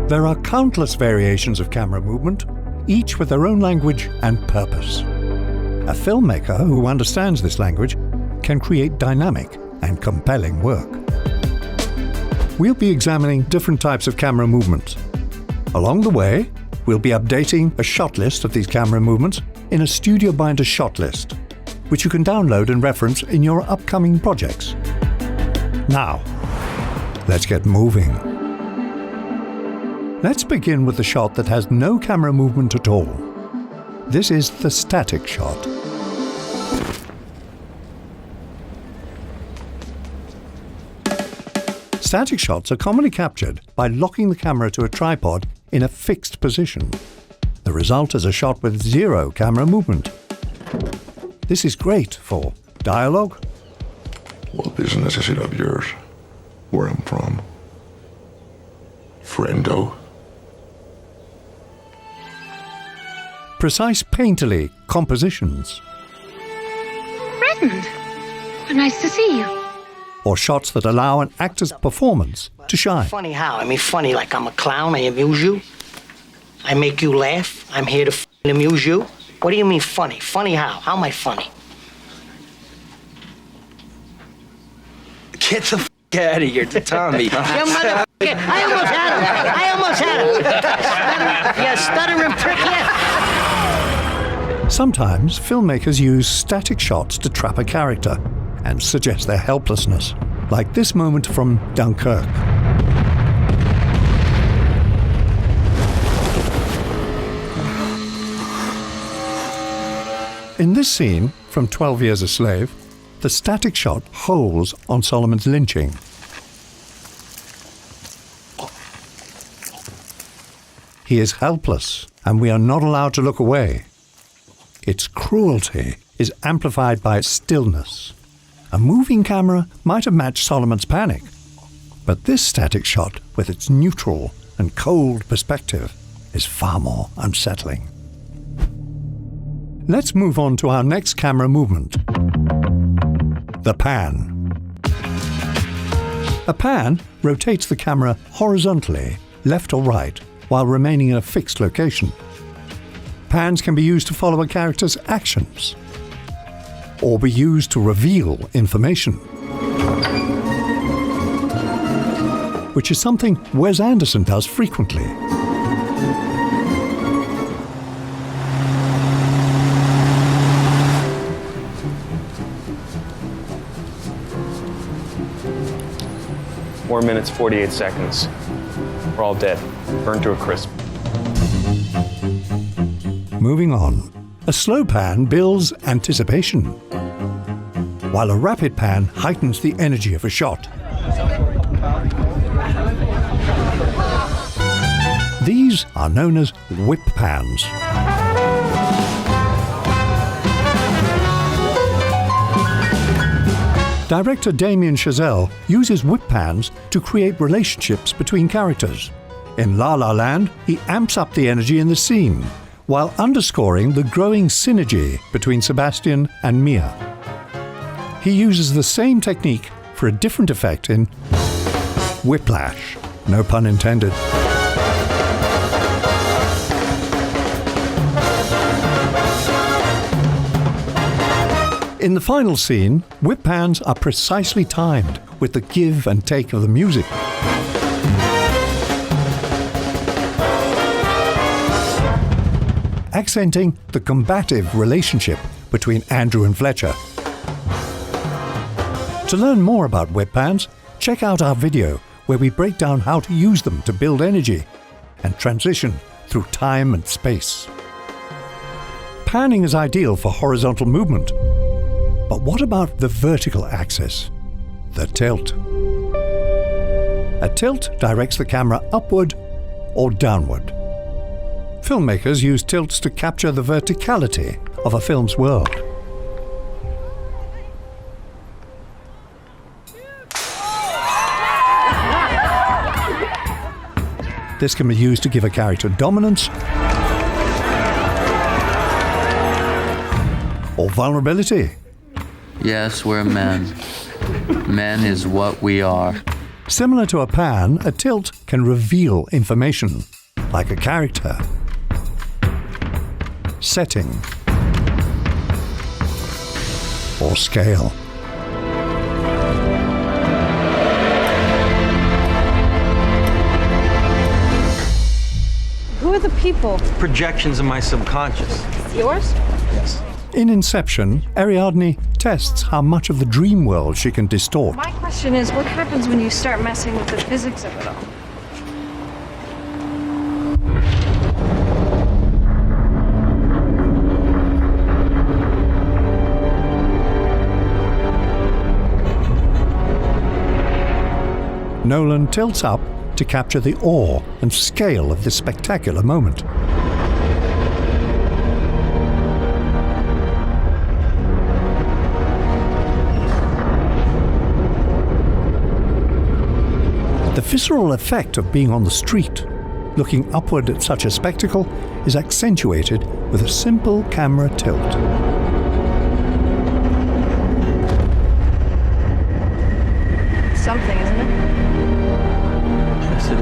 There are countless variations of camera movement, each with their own language and purpose. A filmmaker who understands this language can create dynamic and compelling work. We'll be examining different types of camera movements. Along the way, we'll be updating a shot list of these camera movements in a Studio Binder shot list, which you can download and reference in your upcoming projects. Now, let's get moving. Let's begin with the shot that has no camera movement at all. This is the static shot. Static shots are commonly captured by locking the camera to a tripod in a fixed position. The result is a shot with zero camera movement. This is great for dialogue. What business is it of yours? Where I'm from? Friendo? Precise painterly compositions. Redmond, nice to see you. Or shots that allow an actor's performance to shine. Funny how? I mean, funny like I'm a clown, I amuse you. I make you laugh. I'm here to amuse you. What do you mean funny? Funny how? How am I funny? Get the out of here, Tommy. You motherfucker! I almost had him! You stuttering prick, yeah! Sometimes filmmakers use static shots to trap a character and suggest their helplessness, like this moment from Dunkirk. In this scene from 12 Years a Slave, the static shot holds on Solomon's lynching. He is helpless, and we are not allowed to look away. Its cruelty is amplified by its stillness. A moving camera might have matched Solomon's panic, but this static shot, with its neutral and cold perspective, is far more unsettling. Let's move on to our next camera movement. The pan. A pan rotates the camera horizontally, left or right, while remaining in a fixed location. Pans can be used to follow a character's actions, or be used to reveal information, which is something Wes Anderson does frequently. Four minutes, 48 seconds. We're all dead, burned to a crisp. Moving on. A slow pan builds anticipation, while a rapid pan heightens the energy of a shot. These are known as whip pans. Director Damien Chazelle uses whip pans to create relationships between characters. In La La Land, he amps up the energy in the scene, while underscoring the growing synergy between Sebastian and Mia. He uses the same technique for a different effect in Whiplash, no pun intended. In the final scene, whip pans are precisely timed with the give and take of the music. Accenting the combative relationship between Andrew and Fletcher. To learn more about whip pans, check out our video where we break down how to use them to build energy and transition through time and space. Panning is ideal for horizontal movement. But what about the vertical axis? The tilt. A tilt directs the camera upward or downward. Filmmakers use tilts to capture the verticality of a film's world. This can be used to give a character dominance or vulnerability. Yes, we're men. Men is what we are. Similar to a pan, a tilt can reveal information, like a character, setting, or scale. Who are the people? Projections of my subconscious. Yours? Yes. In Inception, Ariadne tests how much of the dream world she can distort. My question is, what happens when you start messing with the physics of it all? Nolan tilts up to capture the awe and scale of this spectacular moment. The visceral effect of being on the street, looking upward at such a spectacle, is accentuated with a simple camera tilt. Something, isn't it? Yes, it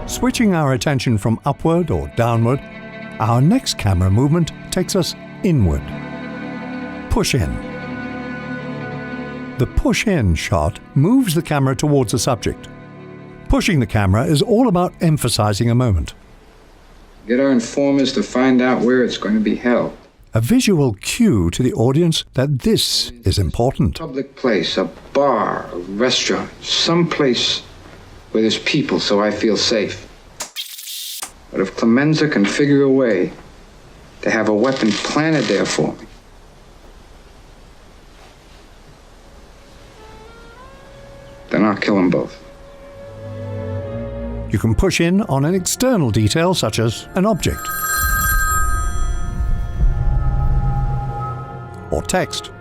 is. Switching our attention from upward or downward, our next camera movement takes us inward. Push in. The push-in shot moves the camera towards the subject. Pushing the camera is all about emphasizing a moment. Get our informers to find out where it's going to be held. A visual cue to the audience that this is important. Public place, a bar, a restaurant, some place where there's people so I feel safe. But if Clemenza can figure a way to have a weapon planted there for me, then I'll kill them both. You can push in on an external detail such as an object or text.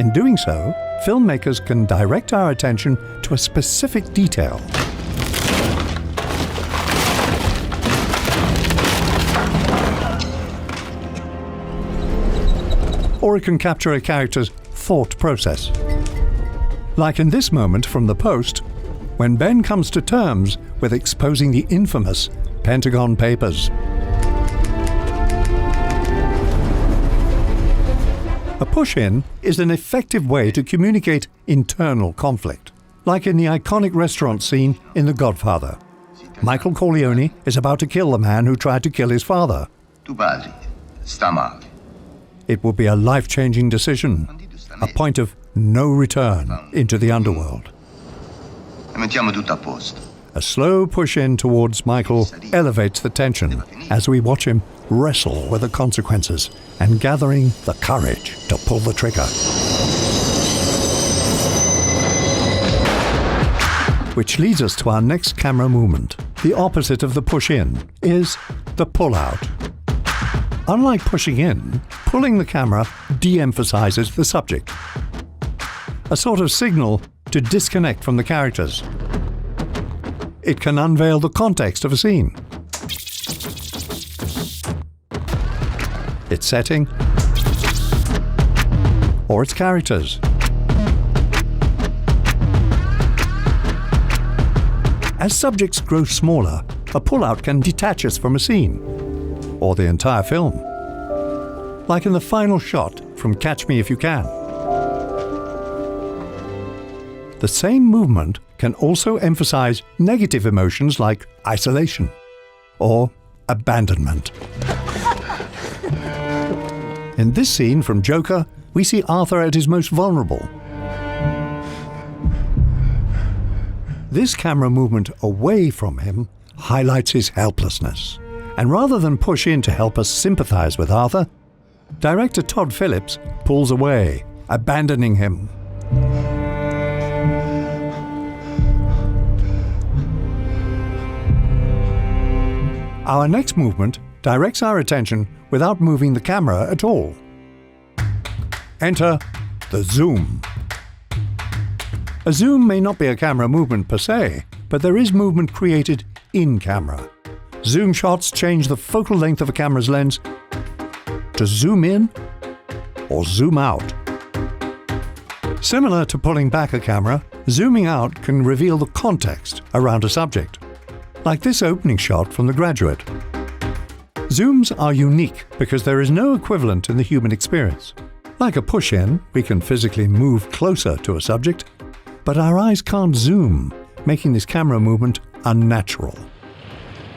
In doing so, filmmakers can direct our attention to a specific detail. Or it can capture a character's thought process. Like in this moment from The Post, when Ben comes to terms with exposing the infamous Pentagon Papers. A push-in is an effective way to communicate internal conflict, like in the iconic restaurant scene in The Godfather. Michael Corleone is about to kill the man who tried to kill his father. Tu padre sta male. It will be a life-changing decision, a point of no return into the underworld. E mettiamo tutto a posto. A slow push-in towards Michael elevates the tension as we watch him wrestle with the consequences and gathering the courage to pull the trigger. Which leads us to our next camera movement. The opposite of the push-in is the pull-out. Unlike pushing in, pulling the camera de-emphasizes the subject. A sort of signal to disconnect from the characters. It can unveil the context of a scene, its setting, or its characters. As subjects grow smaller, a pull-out can detach us from a scene, or the entire film. Like in the final shot from Catch Me If You Can. The same movement can also emphasize negative emotions like isolation or abandonment. In this scene from Joker, we see Arthur at his most vulnerable. This camera movement away from him highlights his helplessness. And rather than push in to help us sympathize with Arthur, director Todd Phillips pulls away, abandoning him. Our next movement directs our attention without moving the camera at all. Enter the zoom. A zoom may not be a camera movement per se, but there is movement created in camera. Zoom shots change the focal length of a camera's lens to zoom in or zoom out. Similar to pulling back a camera, zooming out can reveal the context around a subject, like this opening shot from The Graduate. Zooms are unique because there is no equivalent in the human experience. Like a push-in, we can physically move closer to a subject, but our eyes can't zoom, making this camera movement unnatural.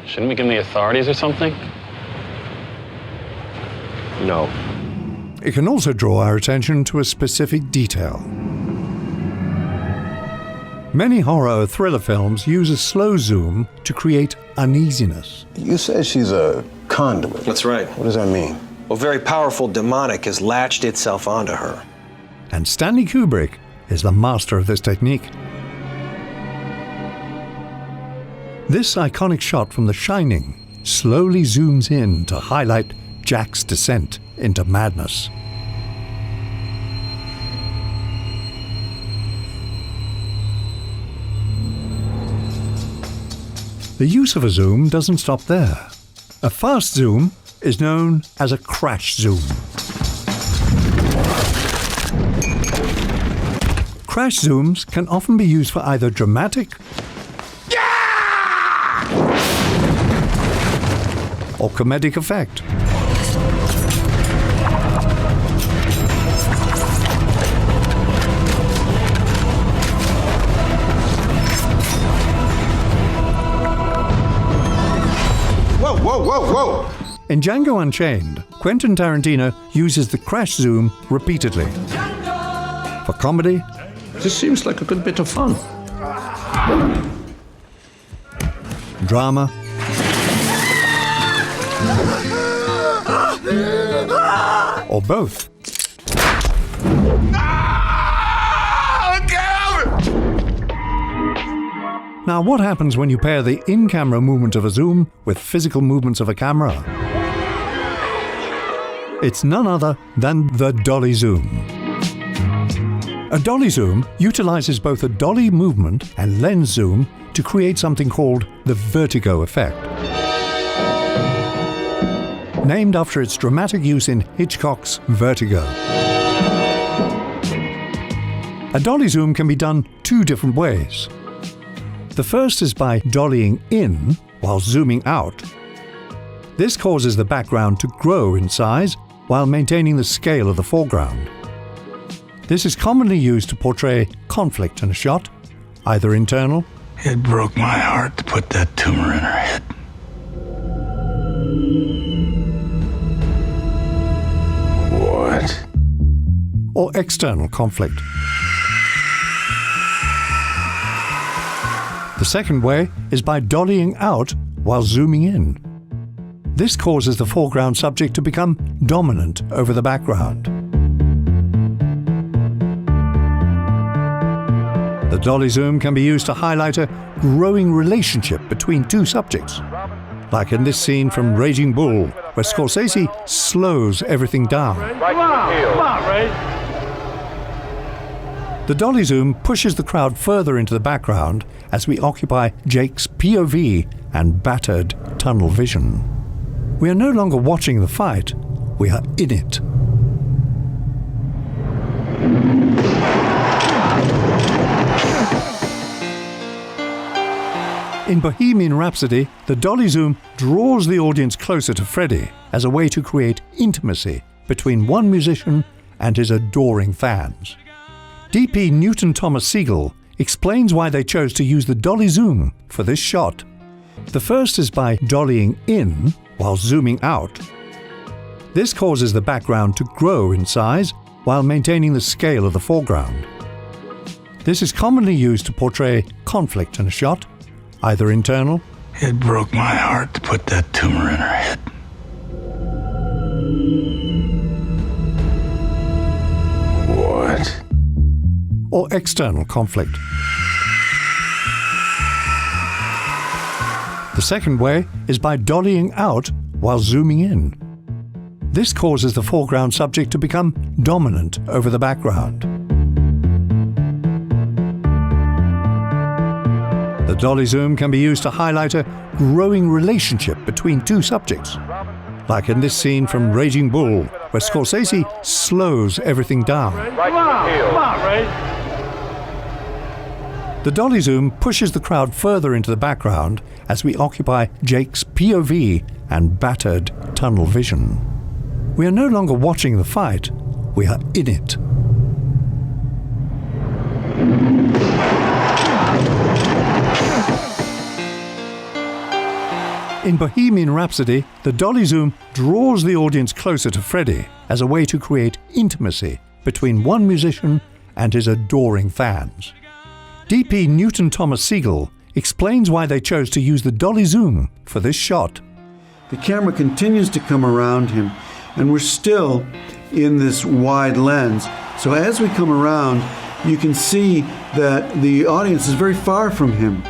Shouldn't we give them the authorities or something? No. It can also draw our attention to a specific detail. Many horror or thriller films use a slow zoom to create uneasiness. You said she's a conduit. That's right. What does that mean? Well, very powerful demonic has latched itself onto her. And Stanley Kubrick is the master of this technique. This iconic shot from The Shining slowly zooms in to highlight Jack's descent into madness. The use of a zoom doesn't stop there. A fast zoom is known as a crash zoom. Crash zooms can often be used for either dramatic or comedic effect. Whoa, whoa, whoa, whoa! In Django Unchained, Quentin Tarantino uses the crash zoom repeatedly. For comedy, this seems like a good bit of fun. Drama, or both. Now, what happens when you pair the in-camera movement of a zoom with physical movements of a camera? It's none other than the dolly zoom. A dolly zoom utilizes both a dolly movement and lens zoom to create something called the vertigo effect. Named after its dramatic use in Hitchcock's Vertigo. A dolly zoom can be done two different ways. The first is by dollying in while zooming out. This causes the background to grow in size while maintaining the scale of the foreground. This is commonly used to portray conflict in a shot, either internal. It broke my heart to put that tumor in her head. What? Or external conflict. The second way is by dollying out while zooming in. This causes the foreground subject to become dominant over the background. The dolly zoom can be used to highlight a growing relationship between two subjects, like in this scene from Raging Bull, where Scorsese slows everything down. Come on, Ray. The dolly zoom pushes the crowd further into the background as we occupy Jake's POV and battered tunnel vision. We are no longer watching the fight, we are in it. In Bohemian Rhapsody, the dolly zoom draws the audience closer to Freddie as a way to create intimacy between one musician and his adoring fans. D.P. Newton Thomas Sigel explains why they chose to use the dolly zoom for this shot. The first is by dollying in while zooming out. This causes the background to grow in size while maintaining the scale of the foreground. This is commonly used to portray conflict in a shot, either internal. It broke my heart to put that tumor in her head. What? Or external conflict. The second way is by dollying out while zooming in. This causes the foreground subject to become dominant over the background. The dolly zoom can be used to highlight a growing relationship between two subjects, like in this scene from Raging Bull, where Scorsese slows everything down. Come on, Ray. The dolly zoom pushes the crowd further into the background as we occupy Jake's POV and battered tunnel vision. We are no longer watching the fight, we are in it. In Bohemian Rhapsody, the dolly zoom draws the audience closer to Freddie as a way to create intimacy between one musician and his adoring fans. DP Newton Thomas Siegel explains why they chose to use the dolly zoom for this shot. The camera continues to come around him, and we're still in this wide lens. So as we come around, you can see that the audience is very far from him.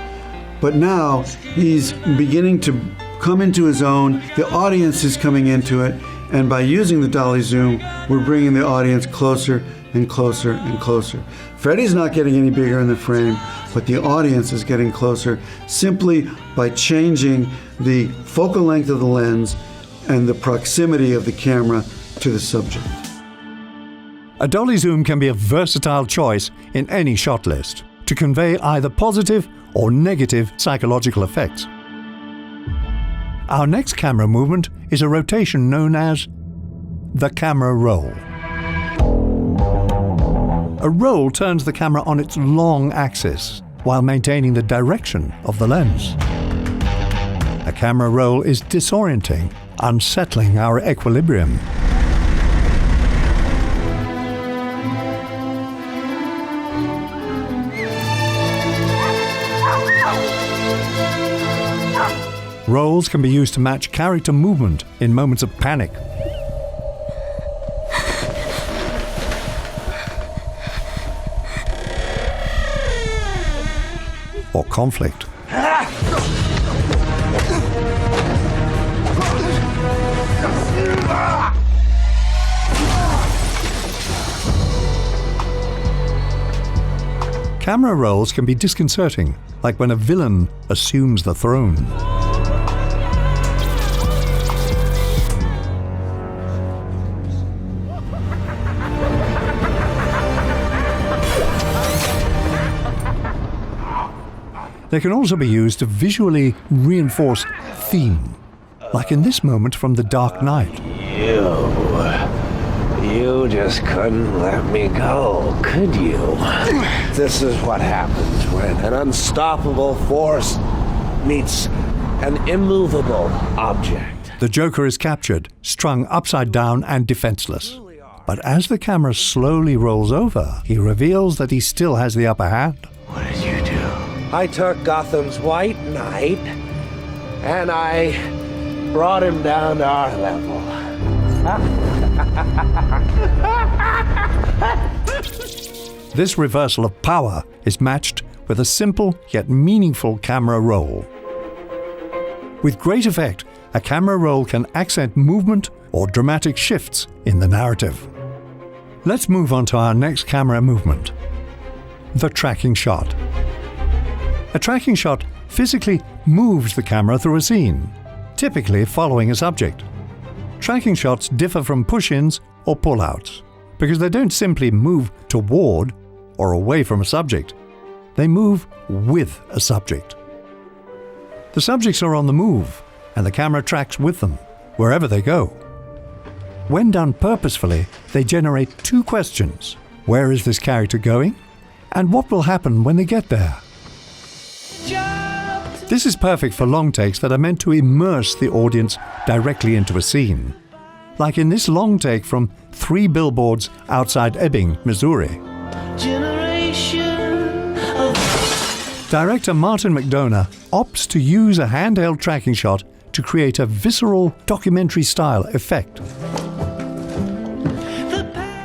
But now he's beginning to come into his own, the audience is coming into it, and by using the dolly zoom, we're bringing the audience closer and closer and closer. Freddie's not getting any bigger in the frame, but the audience is getting closer simply by changing the focal length of the lens and the proximity of the camera to the subject. A dolly zoom can be a versatile choice in any shot list to convey either positive or negative psychological effects. Our next camera movement is a rotation known as the camera roll. A roll turns the camera on its long axis while maintaining the direction of the lens. A camera roll is disorienting, unsettling our equilibrium. Rolls can be used to match character movement in moments of panic. Or conflict. Camera rolls can be disconcerting, like when a villain assumes the throne. They can also be used to visually reinforce theme, like in this moment from The Dark Knight. You just couldn't let me go, could you? This is what happens when an unstoppable force meets an immovable object. The Joker is captured, strung upside down and defenseless. But as the camera slowly rolls over, he reveals that he still has the upper hand. What did you do? I took Gotham's White Knight, and I brought him down to our level. This reversal of power is matched with a simple yet meaningful camera roll. With great effect, a camera roll can accent movement or dramatic shifts in the narrative. Let's move on to our next camera movement, the tracking shot. A tracking shot physically moves the camera through a scene, typically following a subject. Tracking shots differ from push-ins or pull-outs because they don't simply move toward or away from a subject. They move with a subject. The subjects are on the move, and the camera tracks with them, wherever they go. When done purposefully, they generate two questions. Where is this character going? And what will happen when they get there? This is perfect for long takes that are meant to immerse the audience directly into a scene. Like in this long take from 3 billboards outside Ebbing, Missouri. Director Martin McDonough opts to use a handheld tracking shot to create a visceral documentary-style effect.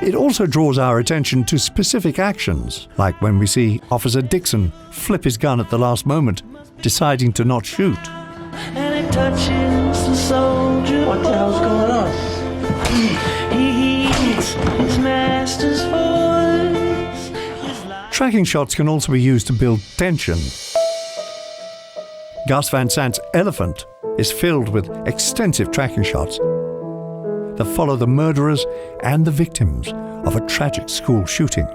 It also draws our attention to specific actions, like when we see Officer Dixon flip his gun at the last moment, deciding to not shoot. And it touches the soldier. What the hell's going on? He heeds his master's voice. Tracking shots can also be used to build tension. Gus Van Sant's Elephant is filled with extensive tracking shots, that follow the murderers and the victims of a tragic school shooting.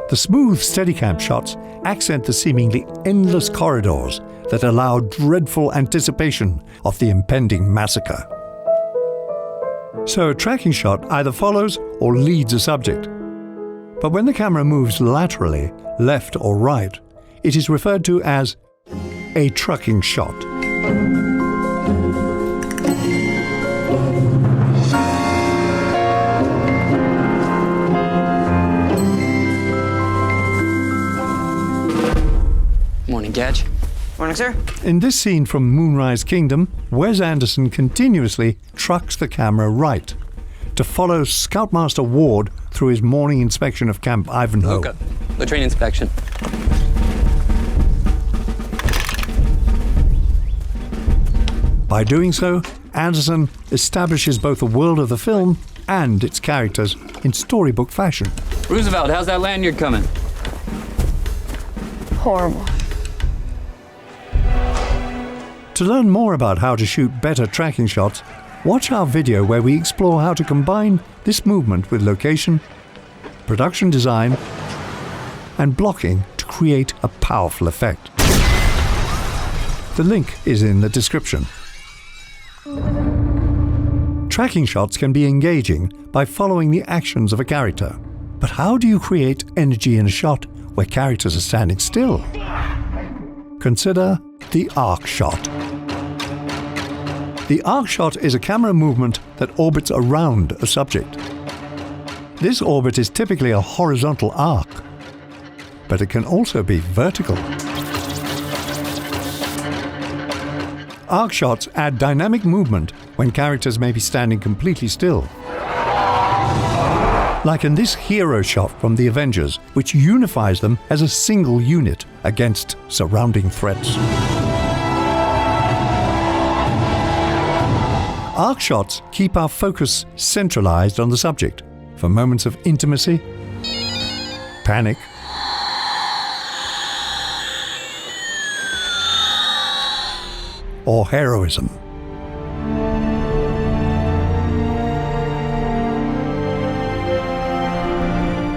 The smooth Steadicam shots accent the seemingly endless corridors that allow dreadful anticipation of the impending massacre. So a tracking shot either follows or leads a subject. But when the camera moves laterally, left or right, it is referred to as a trucking shot. Morning, Gadge. Morning, sir. In this scene from Moonrise Kingdom, Wes Anderson continuously trucks the camera right to follow Scoutmaster Ward through his morning inspection of Camp Ivanhoe. Okay. Latrine inspection. By doing so, Anderson establishes both the world of the film and its characters in storybook fashion. Roosevelt, how's that lanyard coming? Horrible. To learn more about how to shoot better tracking shots, watch our video where we explore how to combine this movement with location, production design, and blocking to create a powerful effect. The link is in the description. Tracking shots can be engaging by following the actions of a character. But how do you create energy in a shot where characters are standing still? Consider the arc shot. The arc shot is a camera movement that orbits around a subject. This orbit is typically a horizontal arc, but it can also be vertical. Arc shots add dynamic movement when characters may be standing completely still. Like in this hero shot from The Avengers, which unifies them as a single unit against surrounding threats. Arc shots keep our focus centralized on the subject for moments of intimacy, panic, or heroism.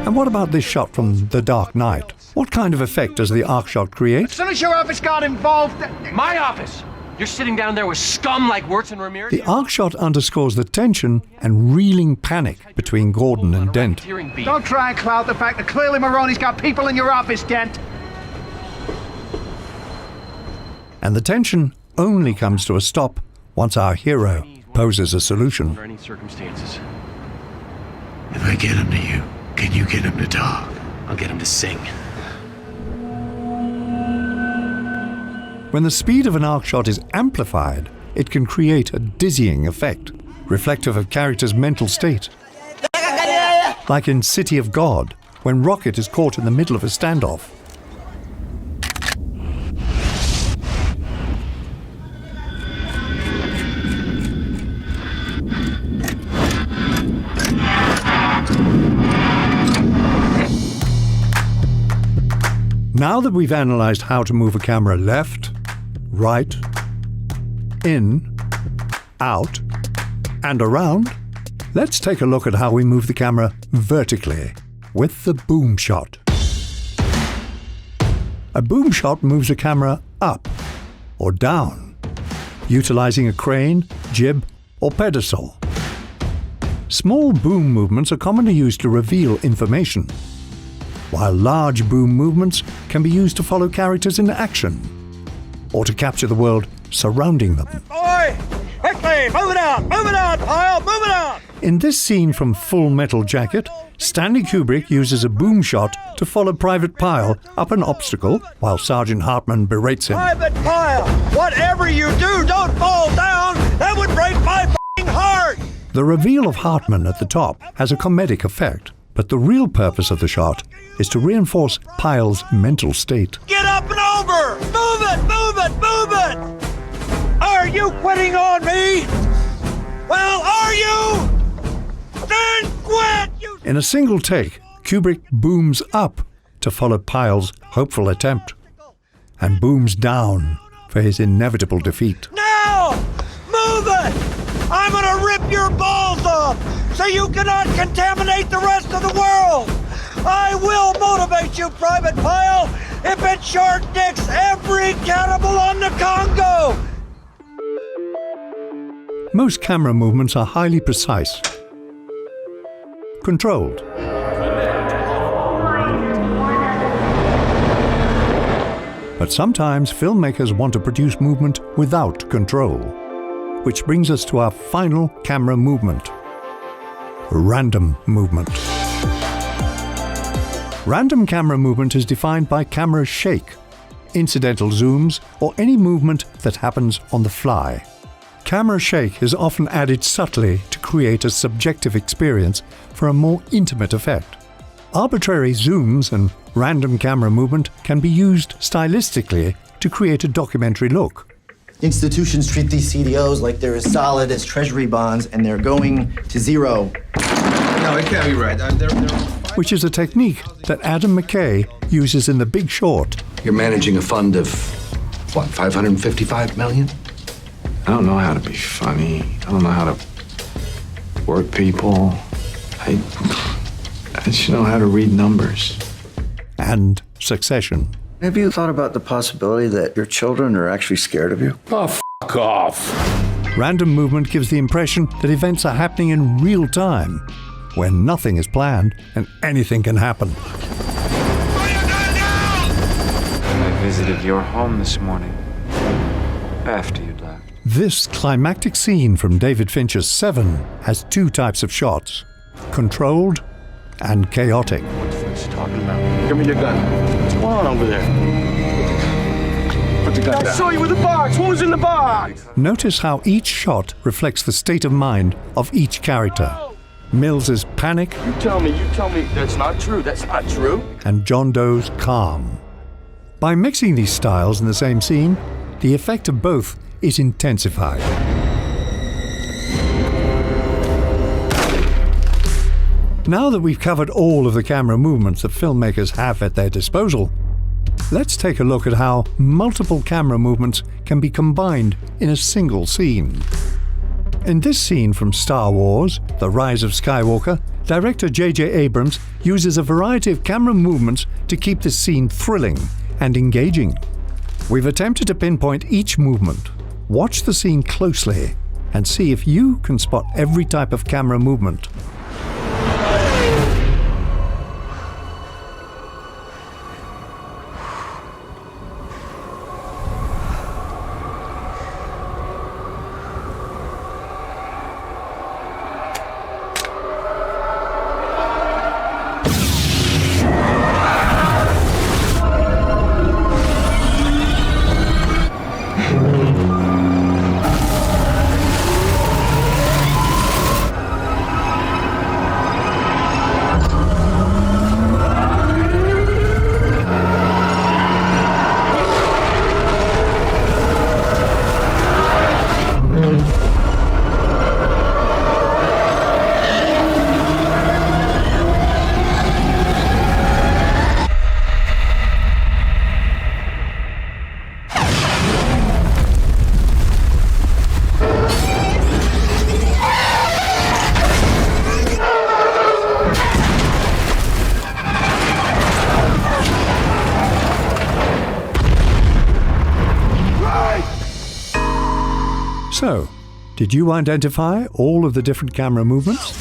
And what about this shot from The Dark Knight? What kind of effect does the arc shot create? As soon as your office got involved... My office? You're sitting down there with scum like Wirtz and Ramirez? The arc shot underscores the tension and reeling panic between Gordon and Dent. Don't try and cloud the fact that clearly Maroney's got people in your office, Dent. And the tension only comes to a stop once our hero poses a solution. Under any circumstances. If I get him to you, can you get him to talk? I'll get him to sing. When the speed of an arc shot is amplified, it can create a dizzying effect, reflective of character's mental state. Like in City of God, when Rocket is caught in the middle of a standoff. Now that we've analyzed how to move a camera left, right, in, out, and around, let's take a look at how we move the camera vertically with the boom shot. A boom shot moves a camera up or down, utilizing a crane, jib, or pedestal. Small boom movements are commonly used to reveal information, while large boom movements can be used to follow characters in action or to capture the world surrounding them. Boy! Quickly! Move it out! Move it out, Pyle! Move it out! In this scene from Full Metal Jacket, Stanley Kubrick uses a boom shot to follow Private Pyle up an obstacle while Sergeant Hartman berates him. Private Pyle! Whatever you do, don't fall down! That would break my f***ing heart! The reveal of Hartman at the top has a comedic effect, but the real purpose of the shot is to reinforce Pyle's mental state. Get up and over! Move it! Move it! Move it! Are you quitting on me? Well, are you? Then quit! You... In a single take, Kubrick booms up to follow Pyle's hopeful attempt, and booms down for his inevitable defeat. Now! Move it! I'm gonna rip your balls off so you cannot contaminate the rest of the world. I will motivate you, Private Pyle, if it short dicks every cannibal on the Congo. Most camera movements are highly precise, controlled. But sometimes filmmakers want to produce movement without control, which brings us to our final camera movement: random movement. Random camera movement is defined by camera shake, incidental zooms, or any movement that happens on the fly. Camera shake is often added subtly to create a subjective experience for a more intimate effect. Arbitrary zooms and random camera movement can be used stylistically to create a documentary look. Institutions treat these CDOs like they're as solid as treasury bonds and they're going to zero. No, it can't be right. Which is a technique that Adam McKay uses in The Big Short. You're managing a fund of, what, 555 million? I don't know how to be funny. I don't know how to work people. I just know how to read numbers. And Succession. Have you thought about the possibility that your children are actually scared of you? Oh, f*** off. Random movement gives the impression that events are happening in real time, when nothing is planned and anything can happen. I visited your home this morning, after you'd left. This climactic scene from David Fincher's Seven has two types of shots: controlled and chaotic. What's talking about? Give me your gun. What's going on over there? Put the gun down. I saw you with the box. What was in the box? Notice how each shot reflects the state of mind of each character. Mills's panic. You tell me that's not true. That's not true. And John Doe's calm. By mixing these styles in the same scene, the effect of both is intensified. Now that we've covered all of the camera movements that filmmakers have at their disposal, let's take a look at how multiple camera movements can be combined in a single scene. In this scene from Star Wars: The Rise of Skywalker, director J.J. Abrams uses a variety of camera movements to keep the scene thrilling and engaging. We've attempted to pinpoint each movement. Watch the scene closely and see if you can spot every type of camera movement. So, did you identify all of the different camera movements?